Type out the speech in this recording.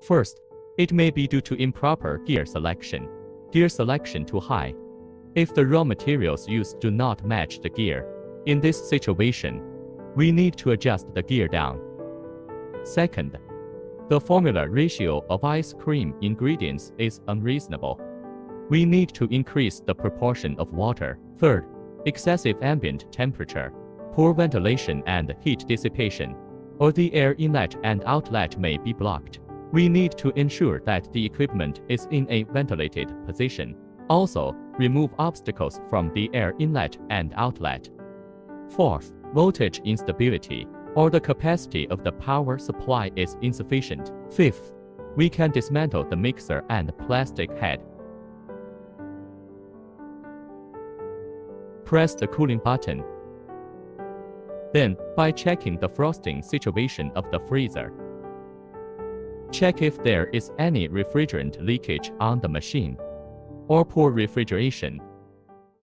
First, it may be due to improper gear selection too high. If the raw materials used do not match the gear, in this situation, we need to adjust the gear down. Second, the formula ratio of ice cream ingredients is unreasonable. We need to increase the proportion of water. Third, excessive ambient temperature, poor ventilation and heat dissipation, or the air inlet and outlet may be blocked. We need to ensure that the equipment is in a ventilated position. Also, remove obstacles from the air inlet and outlet. Fourth, voltage instability, or the capacity of the power supply is insufficient. Fifth, we can dismantle the mixer and plastic head. Press the cooling button. Then, by checking the frosting situation of the freezer, check if there is any refrigerant leakage on the machine or poor refrigeration.